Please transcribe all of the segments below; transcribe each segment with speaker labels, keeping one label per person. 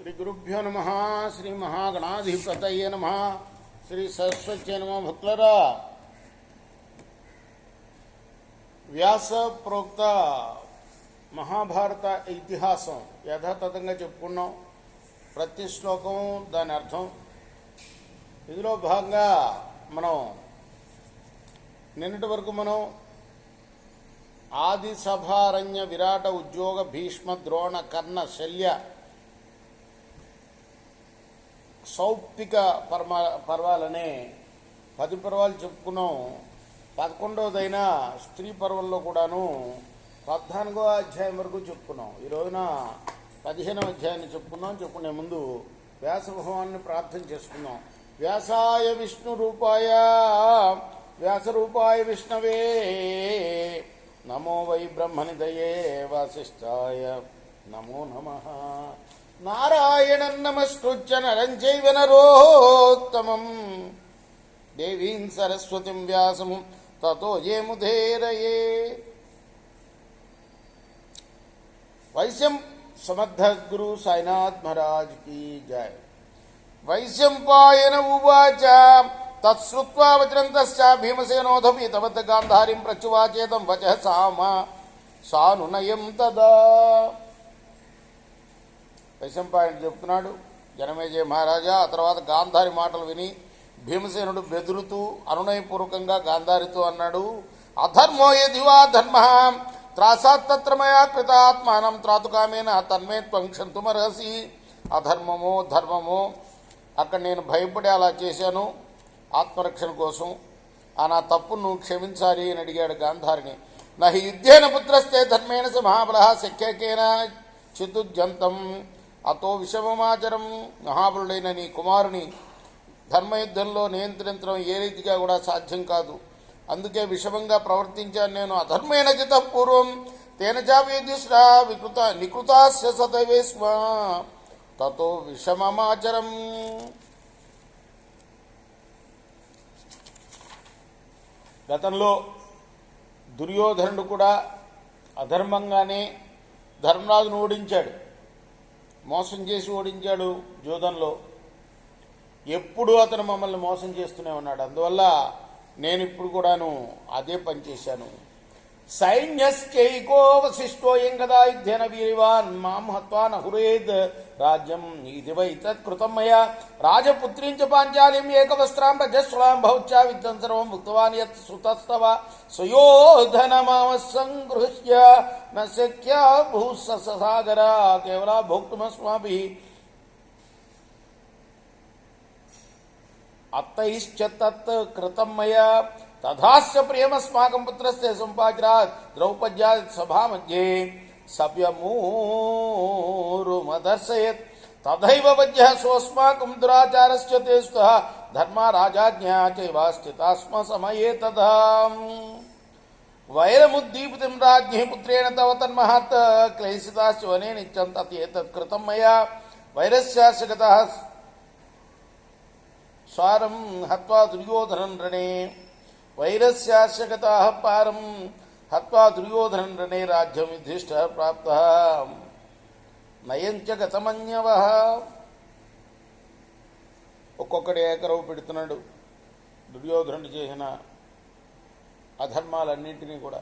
Speaker 1: శ్రీ గురుభ్యో నమ. శ్రీ మహాగణాధిపతయే నమ. శ్రీ సరస్వతి నమ. భక్తులరా, వ్యాస ప్రోక్త మహాభారత ఇతిహాసం యథాతథంగా చెప్పుకున్నాం. ప్రతి శ్లోకం దాని అర్థం. ఇందులో భాగంగా మనం నిన్నటి వరకు ఆది సభారణ్య విరాట ఉద్యోగ భీష్మ ద్రోణ కర్ణ శల్య సౌప్తిక పర్వాలనే 10 పర్వాలు చెప్పుకున్నాం. 11వదైన స్త్రీ పర్వంలో కూడాను 14వ అధ్యాయం వరకు చెప్పుకున్నాం. ఈ రోజున 15వ అధ్యాయాన్ని చెప్పుకునే ముందు వ్యాస భగవాన్ని ప్రార్థన చేసుకున్నాం. వ్యాసాయ విష్ణు రూపాయ వ్యాసరూపాయ విష్ణవే నమో వై బ్రహ్మనిధయే వాసిష్ఠాయ నమో నమః. నారాయణం నమస్కృత్య నరం చైవ నరోత్తమం దేవీం సరస్వతిం వ్యాసం తతో జయముధేరయే. వైశ్యం సమర్థ గురు సాయినాథ్ మహారాజ్ కీ జయ. వైశ్యంపాయన ఉవాచ తత్శ్రుత్వా వచనం తస్యా భీమసేనోధ పీతవత్ గాంధారీం ప్రచువాచేతం వచః సానునయం తదా. వైశంపాయనుడు చెప్తున్నాడు, జనమేజయ మహారాజా. ఆ తర్వాత గాంధారి మాటలు విని భీమసేనుడు బెదురుతూ అనునయపూర్వకంగా గాంధారితో అన్నాడు, అధర్మో యదివా ధర్మ త్రాసాత్తత్ర మయా కృతాత్మానం త్రాతుకామేన తన్మే త్వం క్షంతుమర్హసి. అధర్మమో ధర్మమో అక్కడ నేను భయపడి అలా చేశాను ఆత్మరక్షణ కోసం. ఆ నా తప్పు నువ్వు క్షమించాలి అని అడిగాడు గాంధారిని. నహి యుద్ధేన పుత్రస్తే ధర్మేణ స మహాబల శక్యకేన చితుజ్యంతం అతో విషమమాచరం. మహాబలుడైన నీ కుమారుని ధర్మయుద్ధంలో నియంత్రించడం ఏ రీతిగా కూడా సాధ్యం కాదు. అందుకే విషమంగా ప్రవర్తించాను నేను. అధర్మేణ చిత పూర్వం తేన చావేదిశ్రా నికృతాస్య సతవే స్మ తతో విషమమాచరం. గతంలో దుర్యోధనుడు కూడా అధర్మంగానే ధర్మరాజును ఓడించాడు, మోసం చేసి ఓడించాడు జూదంలో. ఎప్పుడూ అతను మమ్మల్ని మోసం చేస్తూనే ఉన్నాడు. అందువల్ల నేను ఇప్పుడు కూడాను అదే పని చేశాను. సైన్యశ్చైకో వశిష్ఠోయం గదా యుద్ధేన వీరివాన్ మాం హత్వా నహురేద్ రాజ్యం ఇది వై తత్కృతం మయా రాజపుత్రీం చ పాంచాలీం ఏకవస్త్రాం రజస్వలాం భౌత్యా విద్ధం సర్వం భుక్తవాన్ యత్ సుతస్తవ సుయోధనమావసంగృహ్య న శక్యా భూససాగరా కేవలా భోక్తుమస్మాభిః అత్తైశ్చ తత్ కృతం మయా తథాస్య ప్రియమస్మాకం పుత్రస్య సంపాద్రాత్ ద్రౌపద్యా సభా మధ్యే సవ్యమూరుమదర్శయత్ తథైవ వజ్యః స్వస్మాకం దురాచారశ్చ తే స్తః ధర్మా రాజాజ్ఞా చైవ స్థితాస్మ సమయే తథా. వైరముద్దీపితం రాజ్ఞి పుత్రేణ తవ తన్మహత్ క్లేశితాశ్చ వనే నిత్యం తత్ కృతం మయా వైరస్యాస్య గతః స్వారం హత్వా దుర్యోధనం రణే వైరస్యాస్య గతః పారం హత్వా దుర్యోధనం రణే రాజ్యం యుధిష్ఠిరః ప్రాప్తః నయంచ గతమన్యవః. ఒక్కొక్కటి ఏకరవు పెడుతున్నాడు దుర్యోధనుడు చేసిన అధర్మాలన్నింటినీ కూడా.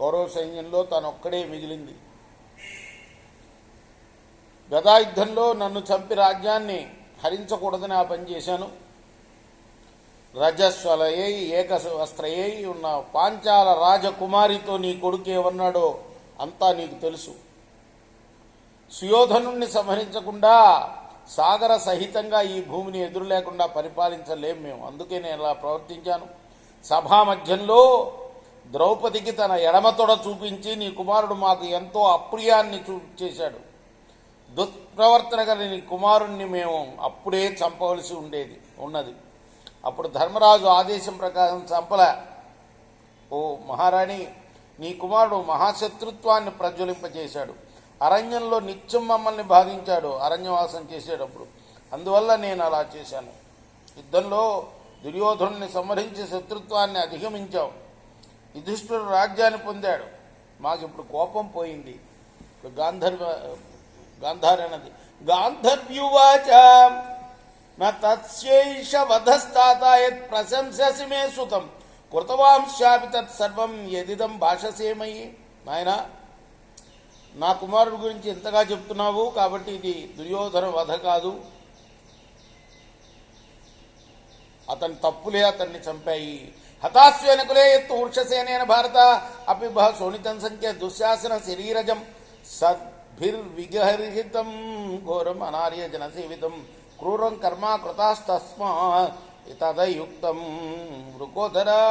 Speaker 1: కౌరవ సైన్యంలో తానొక్కడే మిగిలింది. గదాయుద్ధంలో నన్ను చంపి రాజ్యాన్ని హరించకూడదని ఆ పని చేశాను. రజస్వలయ్యి ఏకవస్త్రయ్యి ఉన్న పాంచాల రాజకుమారితో నీ కొడుకు ఏమన్నాడో అంతా నీకు తెలుసు. సుయోధనుణ్ణి సంహరించకుండా సాగర సహితంగా ఈ భూమిని ఎదురు లేకుండా పరిపాలించలేం మేము. అందుకే నేను ఇలా ప్రవర్తించాను. సభా మధ్యంలో ద్రౌపదికి తన ఎడమతొడ చూపించి నీ కుమారుడు మాకు ఎంతో అప్రియాన్ని చేశాడు, దుష్ప్రవర్తన కలిగిన కుమారుణ్ణి మేము అప్పుడే చంపవలసి ఉన్నది. అప్పుడు ధర్మరాజు ఆదేశం ప్రకారం చంపలే. ఓ మహారాణి, నీ కుమారుడు మహాశత్రుత్వాన్ని ప్రజ్వలింపజేశాడు. అరణ్యంలో నిత్యం మమ్మల్ని బాధించాడు అరణ్యవాసం చేసేటప్పుడు. అందువల్ల నేను అలా చేశాను. యుద్ధంలో దుర్యోధనుని సంహరించి శత్రుత్వాన్ని అధిగమించాం. యుధిష్ఠిరుడు రాజ్యాన్ని పొందాడు. మాకు ఇప్పుడు కోపం పోయింది. ఇప్పుడు గాంధారి అన్నది గాంధర్వ్యువాచ నా తత్శేష వధస్తాతాయత్ ప్రశంససి మే సుతం కృతవాంశాపి తత్సర్వం యదిదం భాషసేమయి. నాయన, నా కుమారుడి గురించి ఎంతగా చెప్తున్నావు కాబట్టి ఇది దుర్యోధన వధ కాదు, అతని తప్పులే అతన్ని చంపాయి. హతాస్వేనకులే ఎత్తు వృక్షసేనేన భారత అపిభ శోణితం సంఖ్య దుశ్శాసన శరీరజం సద్భిర్విగర్హితం ఘోరం అనార్య జనసేవితం క్రూరం కర్మ కృతాస్తస్మా తదయుక్తం. వృకోదరా,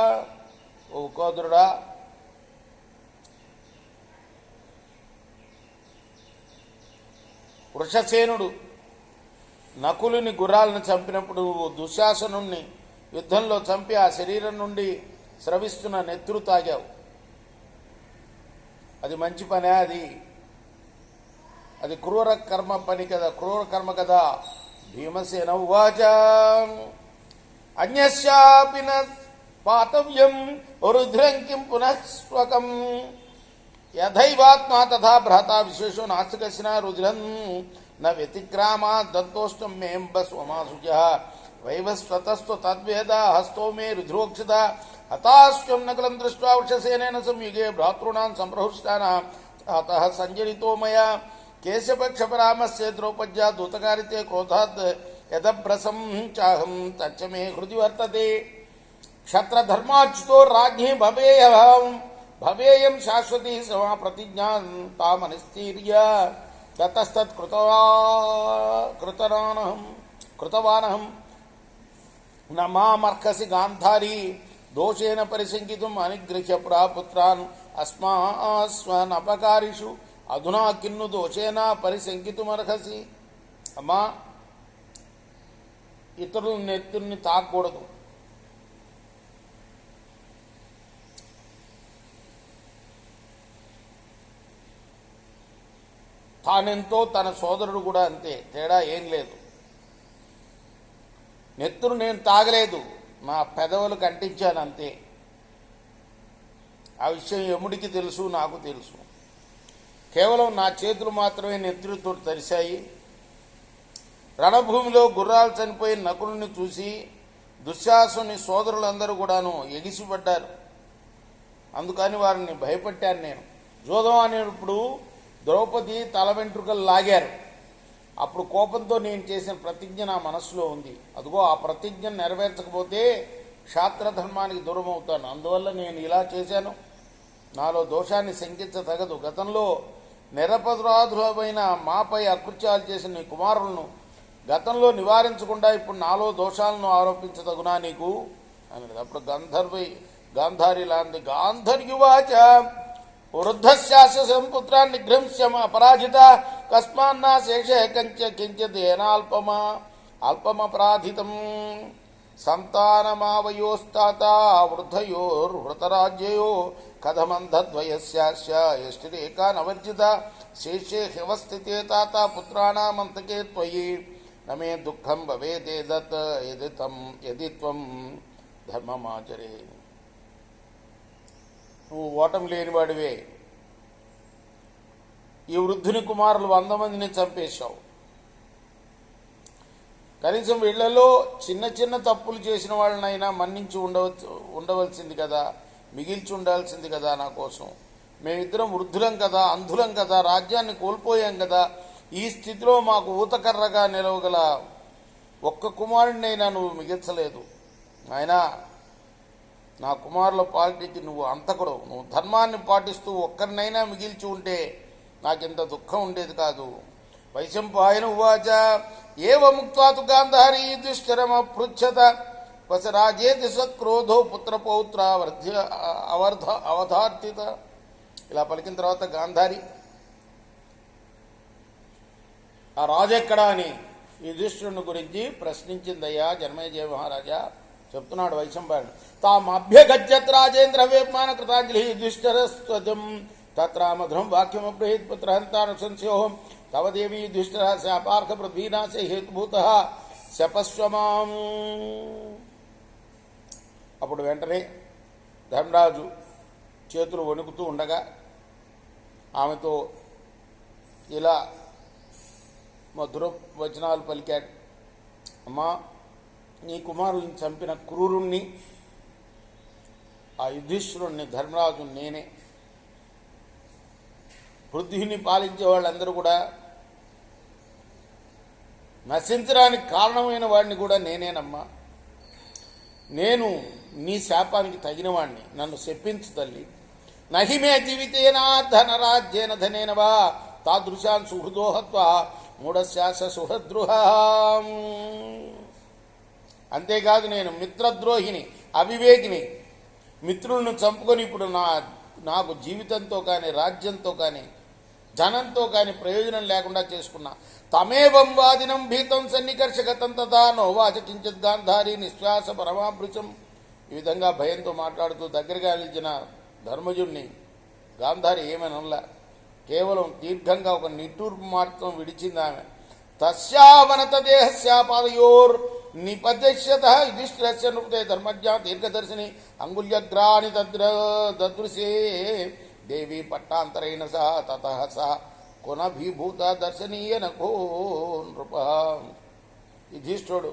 Speaker 1: ఓ వృకోదరుడా, వృషసేనుడు నకులుని గుర్రాలను చంపినప్పుడు దుశ్శాసనుణ్ణి యుద్ధంలో చంపి ఆ శరీరం నుండి స్రవిస్తున్న నెత్తురు తాగావు. అది మంచి పనే? అది క్రూర కర్మ పని కదా, క్రూర కర్మ కదా. భీమసేన ఉవాచ అన్యస్యాపి న పాతవ్యం రుద్రం కిం పునః స్వకం యథైవాత్మా తథా భ్రాతా విశేషో నాస్తికసిన రుద్రం న వ్యతిక్రామా దత్తోష్టం మేంబ స్వమాసుజ వైవస్వతస్వ తద్వేద హస్తో మే రుద్రోక్షిత హతాశ్వం నకలం దృష్ట్వా వృషసేనేన సంయుగే భ్రాతॄణాం సంప్రహృష్టానాం అతః సంజనితో మయా కేశపక్షపరామస్య ద్రౌపద్యా దూతకారితే క్రోధాత్ యదభ్రసం చాహం తచ్చ మే హృది వర్తతే క్షత్రధర్మాచ్యుతో రాజ్ఞి భవేయం శాశ్వతీ సమా ప్రతిజ్ఞాం తామనిస్తీర్య తతస్తత్ కృతవానహం న మామర్కసి గాంధారీ దోషేణ పరిశంకితుం అనిగృహ్య పుత్రాన్ అస్మాస్వనపకారిషు అధునా కిన్ను దోషేణ పరిశంకితుమర్హసి. అమ్మా, ఇతరుల నెత్తుల్ని తాకూడదు. తానెంతో తన సోదరుడు కూడా అంతే, తేడా ఏం లేదు. నెత్తురు నేను తాగలేదు, నా పెదవులకు అంటించాను అంతే. ఆ విషయం యముడికి తెలుసు, నాకు తెలుసు. కేవలం నా చేతులు మాత్రమే నెత్తురుతో తరిశాయి. రణభూమిలో గుర్రాలు చనిపోయిన నకులుని చూసి దుశ్శాసుని సోదరులందరూ కూడాను ఎగిసిపడ్డారు. అందుకని వారిని భయపెట్టాను నేను. జోదం అనేటప్పుడు ద్రౌపది తల వెంట్రుకలు లాగారు. అప్పుడు కోపంతో నేను చేసిన ప్రతిజ్ఞ నా మనస్సులో ఉంది. అదిగో ఆ ప్రతిజ్ఞ నెరవేర్చకపోతే క్షాత్రధర్మానికి దూరం అవుతాను. అందువల్ల నేను ఇలా చేశాను. నాలో దోషాన్ని శంకించతగదు. గతంలో నిరపరాధులమైన మాపై అకృత్యాలు చేసిన నీ కుమారులను గతంలో నివారించకుండా ఇప్పుడు నాలో దోషాలను ఆరోపించదగునా నీకు అన్నది. అప్పుడు గాంధారి లాంటి గాంధర్యువాచ వృద్ధశాస్యం పుత్రాన్ని నిగ్రంశ్యమ అపరాజిత కస్మాన్నా శేషే అల్పమపరాధితం సంతానమావయోస్తాత వృద్ధయోర్హృతరాజ్యయో కథమంధద్వయస్యాష్టిరేకానవర్జిత శేషే హ్యవస్థితే తాత పుత్రాణామంతకే త్వయి నమే దుఃఖం భవేదేదత్ యది త్వం ధర్మమాచరే. నువ్వు ఓటమి లేనివాడివే. ఈ వృద్ధుని కుమారులు 100 మందిని చంపేశావు. కనీసం వీళ్లలో చిన్న చిన్న తప్పులు చేసిన వాళ్ళనైనా మన్నించి ఉండవలసింది కదా, మిగిల్చి ఉండాల్సింది కదా నా కోసం. మేమిద్దరం వృద్ధులం కదా, అంధులం కదా, రాజ్యాన్ని కోల్పోయాం కదా. ఈ స్థితిలో మాకు ఊతకర్రగా నిలవగల ఒక్క కుమారుడినైనా నువ్వు మిగిల్చలేదు. అయినా నా కుమారుల పాలిటికి నువ్వు అంతకుడు. నువ్వు ధర్మాన్ని పాటిస్తూ ఒక్కరినైనా మిగిల్చి ఉంటే నాకింత దుఃఖం ఉండేది కాదు. వైశంపాయన ఉవాచ ఏవ ముక్తాతు గాంధారీ దుశ్చరమపృచ్ఛత వసరాజేతి సక్రోధో పుత్రపౌత్ర అవధార్తిత. ఇలా పలికిన తర్వాత గాంధారి ఆ రాజెక్కడా అని యుధిష్ఠిరుని గురించి ప్రశ్నించిందయ్యా. జనమేజయ మహారాజా చెప్తున్నాడు వైశంపాయనుడు. తామభ్యగచ్చత్ రాజేంద్ర వేప్మాన కృతాంజలి యుధిష్ఠిరస్త్వజం తత్రామధురం వాక్యమబ్రహీత్ పుత్రహంతాను సంశయోహం తవ దేవి యుధిష్ఠిర శాపార్హ పృథ్వీనాశే హేతుభూత శపస్వమాం. అప్పుడు వెంటనే ధర్మరాజు చేతులు వణుకుతూ ఉండగా ఆమెతో ఇలా మధుర వచనాలు పలికాడు. అమ్మా, నీ కుమారుని చంపిన క్రూరుణ్ణి, ఆ యుధిష్ఠిరుణ్ణి, ధర్మరాజు నేనే. పృథ్వీని పాలించే వాళ్ళందరూ కూడా నశించడానికి కారణమైన వాడిని కూడా నేనేనమ్మా. నేను నీ శాపానికి తగిన వాడిని, నన్ను శప్పించు తల్లి. నహిమే జీవితేనా ధనరాజ్యేన ధనేన వా తాదృశాన్ సుహృదోహత్వ మూఢశాస సుహద్రుహం. అంతేకాదు, నేను మిత్రద్రోహిని, అవివేకిని. మిత్రులను చంపుకొని ఇప్పుడు నాకు జీవితంతో కానీ, రాజ్యంతో కానీ, ధనంతో కానీ ప్రయోజనం లేకుండా చేసుకున్నా. తమేవం వాదినం భీతం సన్నికర్షగతం తదా నోవాచ కించిత్ గాంధారి నిశ్వాస పరమాభృశం. ఈ విధంగా భయంతో మాట్లాడుతూ దగ్గరగా నిలిచిన ధర్మజుణ్ణి గాంధారి ఏమనల్లా, కేవలం దీర్ఘంగా ఒక నిట్టూర్పు మాత్రం విడిచింది ఆమె. తస్యావనత దేహస్యా పాదయోర్ నిపద్యత యుధిష్ఠిరస్య నృపతే ధర్మజ్ఞా దీర్ఘదర్శిని అంగుల్యగ్రాని దదృశే దేవి పట్టాంతరైన సహ తతః సహ కొనభీభూత దర్శనీయ నకో నృప. యుధిష్ఠుడు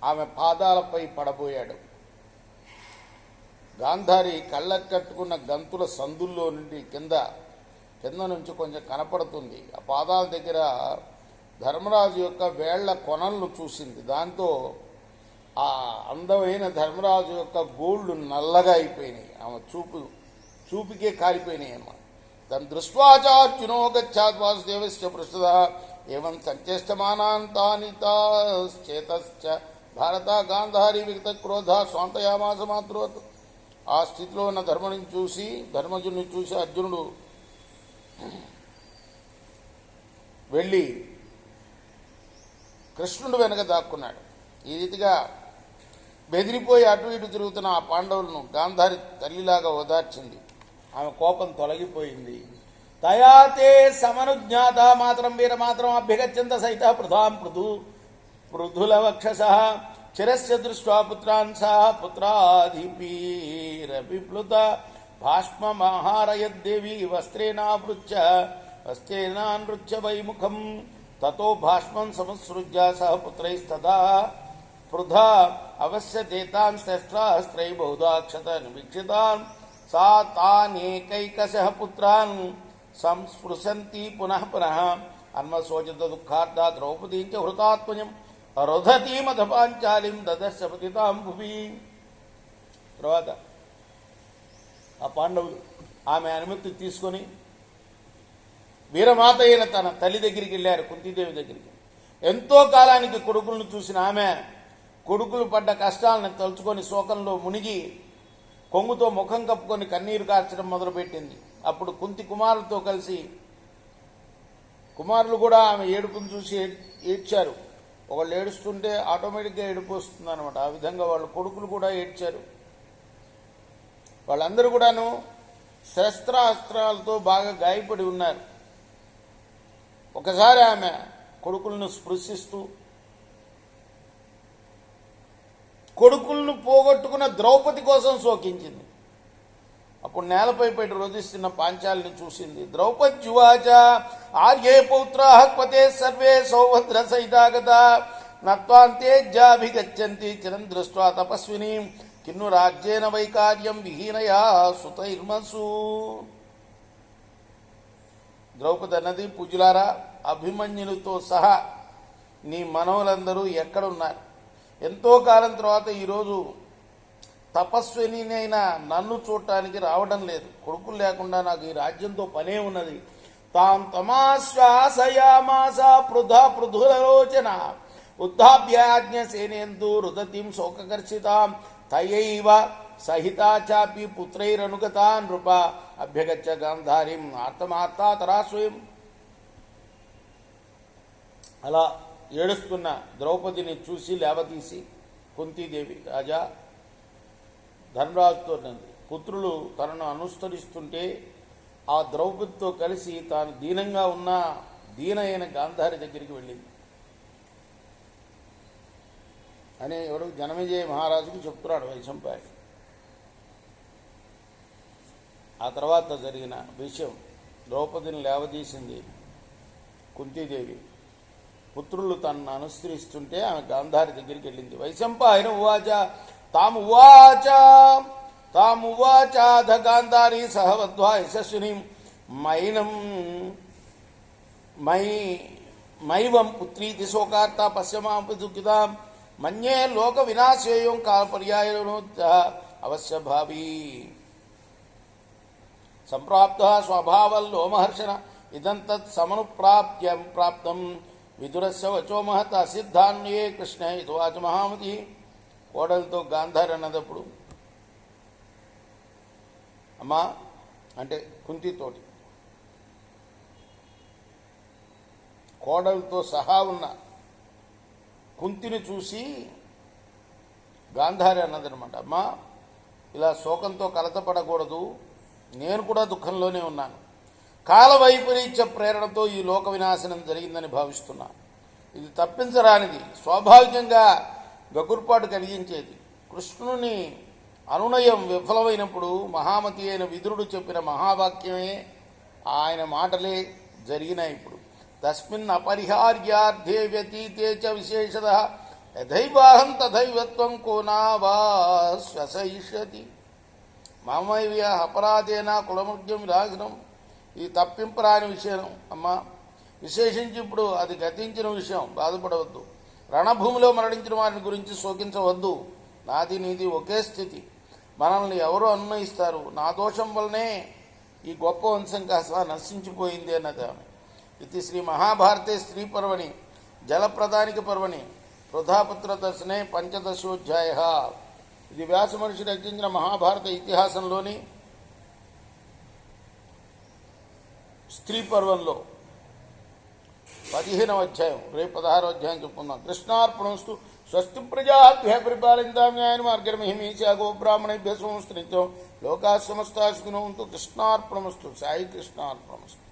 Speaker 1: ఆమె పాదాలపై పడబోయాడు. గాంధారి కళ్ళకు కట్టుకున్న గంతుల సందుల్లో నుండి కింద నుంచి కొంచెం కనపడుతుంది. ఆ పాదాల దగ్గర ధర్మరాజు యొక్క వేళ్ల కొనలను చూసింది. దాంతో ఆ అందమైన ధర్మరాజు యొక్క గోళ్ళు నల్లగా అయిపోయినాయి. ఆమె చూపుకే కాలిపోయినాయి అన్నమాట. తను దృష్ట్వాచార్జునో గచ్చాత్ వాసుదేవశ్చ పృష్ఠద ఏవం సంచేష్టమానాంతానితాశ్చేతశ్చ భారత గాంధారి విగత క్రోధ స్వాంతయామాస మాతృవత్. ఆ స్థితిలో ఉన్న ధర్మజుని చూసి అర్జునుడు వెళ్ళి కృష్ణుడు వెనక దాక్కున్నాడు. ఈ రీతిగా బెదిరిపోయి అటు ఇటు తిరుగుతున్న ఆ పాండవులను గాంధారి తల్లిలాగా ఓదార్చింది. ఆమె కోపం తొలగిపోయింది. తయాతే సమనుజ్ఞాత మాత్రం వీరమాత్రం అభ్యగచ్చంత సహిత పృథాం పృథులవక్షస చిరస్య దృష్ట్వా పుత్రాన్ సా పుత్రాధిపీరవిప్లుత భాష్మమాహారయద్దేవి వస్త్రేణానృత్య వైముఖం తతో భాష్మం సముత్సృజ్య సహ పుత్రైస్తదా పృథా అవశ్యతేతాన్ శస్త్రాస్త్రై బహుదాక్షత నివీక్షితాన్ సా తానేకైకశః పుత్రాన్ సంస్పృశంతి పునః పునః అన్వశోచత దుఃఖార్థ ద్రౌపదీం చ హృతాత్మజం రుధతీమథ పాంచాలిం దదర్శ పతితాం భువి. తర్వాత ఆ పాండవులు ఆమె అనుమతి తీసుకొని వీరమాత అయిన తన తల్లి దగ్గరికి వెళ్ళారు, కుంతీదేవి దగ్గరికి. ఎంతో కాలానికి కొడుకులను చూసిన ఆమె కొడుకులు పడ్డ కష్టాలను తలుచుకొని శోకంలో మునిగి కొంగుతో ముఖం కప్పుకొని కన్నీరు కార్చడం మొదలుపెట్టింది. అప్పుడు కుంతి కుమారులతో కలిసి కుమారులు కూడా ఆమె ఏడుపును చూసి ఏడ్చారు. ఒకళ్ళు ఏడుస్తుంటే ఆటోమేటిక్గా ఏడుపు వస్తుంది అనమాట. ఆ విధంగా వాళ్ళ కొడుకులు కూడా ఏడ్చారు. వాళ్ళందరూ కూడాను శస్త్రాస్త్రాలతో బాగా గాయపడి ఉన్నారు. ఒకసారి ఆమె కొడుకులను స్పృశిస్తూ కొడుకులను పోగొట్టుకున్న ద్రౌపది కోసం శోకించింది. అప్పుడు నేలపై పెట్టి రోధిస్తున్న పాంచాలిని చూసింది. ద్రౌపద్యువాచ ఆర్యే పౌత్రాః క్వతే సర్వే సౌభద్ర సహితాగత నత్వాంతేజ్యాభిగచ్చంతి చిరం దృష్ట్వా తపస్వినీం కిన్ను రాజ్యేన వైకార్యం విహీనయా సుతైర్మసు. ద్రౌపది అన్నది, పూజలారా, అభిమన్యునితో సహా నీ మనవులందరూ ఎక్కడున్నారు? ఎంతో కాలం తర్వాత ఈరోజు తపస్వినైనా నన్ను చూడటానికి రావడం లేదు. కొడుకులు లేకుండా నాకు ఈ రాజ్యంతో పనే ఉన్నది. తాం తమాశ్వాసయామాస పృథులలోచన ఉద్ధాభ్యాజ్ఞ సేనేందు రుదతిం శోకకర్షితాం తయైవ సహితా చాపి పుత్రైరనుగతా నృప అభ్యగచ్చ గాంధారీం ఆర్తమార్తాతరాశ్వయం. అలా ఏడుస్తున్న ద్రౌపదిని చూసి లేవతీసి కుంతీదేవి, రాజా, ధర్మరాజుతో పుత్రులు తనను అనుసరిస్తుంటే ఆ ద్రౌపదితో కలిసి తాను దీనంగా ఉన్న దీనైన గాంధారి దగ్గరికి వెళ్ళింది. అని ఎవరు జనమేజయ మహారాజుకు చెప్తున్నాడు వైశంపాయన. ఆ తర్వాత జరిగిన విషయం, ద్రౌపదిని లేవదీసింది కుంతీదేవి. పుత్రులు తనను అనుసరిస్తుంటే ఆమె గాంధారి దగ్గరికి వెళ్ళింది. వైశంపాయన ఉవాచ తామువాచాధ గాంధారీ సహవద్వా యశస్విని మైనం మైవం పుత్రీతి శోకార్త పశ్యమాపి దుఃఖితాం మన్యే లోక వినాశేయం కాలపర్యాయనోత్త అవశ్య భావీ సంప్రాప్త స్వభావల్లోమహర్షణ ఇదం తత్ సమనుప్రాప్తం విదురస్య వచో మహత సిద్ధాన్యే కృష్ణ ఇతువాచ మహామతి. కోడలతో గాంధారి అన్నదప్పుడు, అమ్మా అంటే కుంతితోటి, కోడలతో సహా ఉన్న కుంతిని చూసి గాంధారి అన్నదనమాట, అమ్మా ఇలా శోకంతో కలతపడకూడదు, నేను కూడా దుఃఖంలోనే ఉన్నాను. కాల వైపరీత్య ప్రేరణతో ఈ లోక వినాశనం జరిగిందని భావిస్తున్నా. ఇది తప్పించరానిది, స్వాభావికంగా గగుర్పాటు కలిగించేది. కృష్ణుని అనునయం విఫలమైనప్పుడు మహామతి అయిన విదురుడు చెప్పిన మహావాక్యమే, ఆయన మాటలే జరిగినాయి. ఇప్పుడు తస్మిన్ అపరిహార్యార్థే వ్యతీతే చ విశేషతః యథైవాహం తథైవత్వం కోనావా శ్వసయిష్యతి మామైవ్య అపరాధేన కులమృగ్యం విలాసనం. ఇది తప్పింపరాని విషయం అమ్మా. విశేషించి ఇప్పుడు అది గతించిన విషయం, బాధపడవద్దు. రణభూమిలో మరణించిన వారిని గురించి శోకించవద్దు. నాది నీది ఒకే స్థితి. మనల్ని ఎవరో అన్వయిస్తారు. నా దోషం వల్లనే ఈ గొప్ప వంశం కాస్త నశించిపోయింది అన్నది ఆమె. ఇది శ్రీ మహాభారతే స్త్రీ పర్వణి జలప్రదానికి పర్వణి వృధాపుత్ర దర్శనే పంచదశోధ్యాయ. ఇది వ్యాస మహర్షి రచించిన మహాభారత ఇతిహాసంలోని స్త్రీ పర్వంలో 15వ అధ్యాయం. రేపు 16వ అధ్యాయం చెప్పుకుందాం. కృష్ణార్పణస్తు. స్వస్తి ప్రజాభ్య పరిపాలింతాం న్యాయ మార్గమహిమీశా గోబ్రాహ్మణేభ్య సంస్కృత్యం లోకా సమస్తా సుఖినో భవంతు. కృష్ణార్పణమస్తు. సాయి కృష్ణార్పణమస్తు.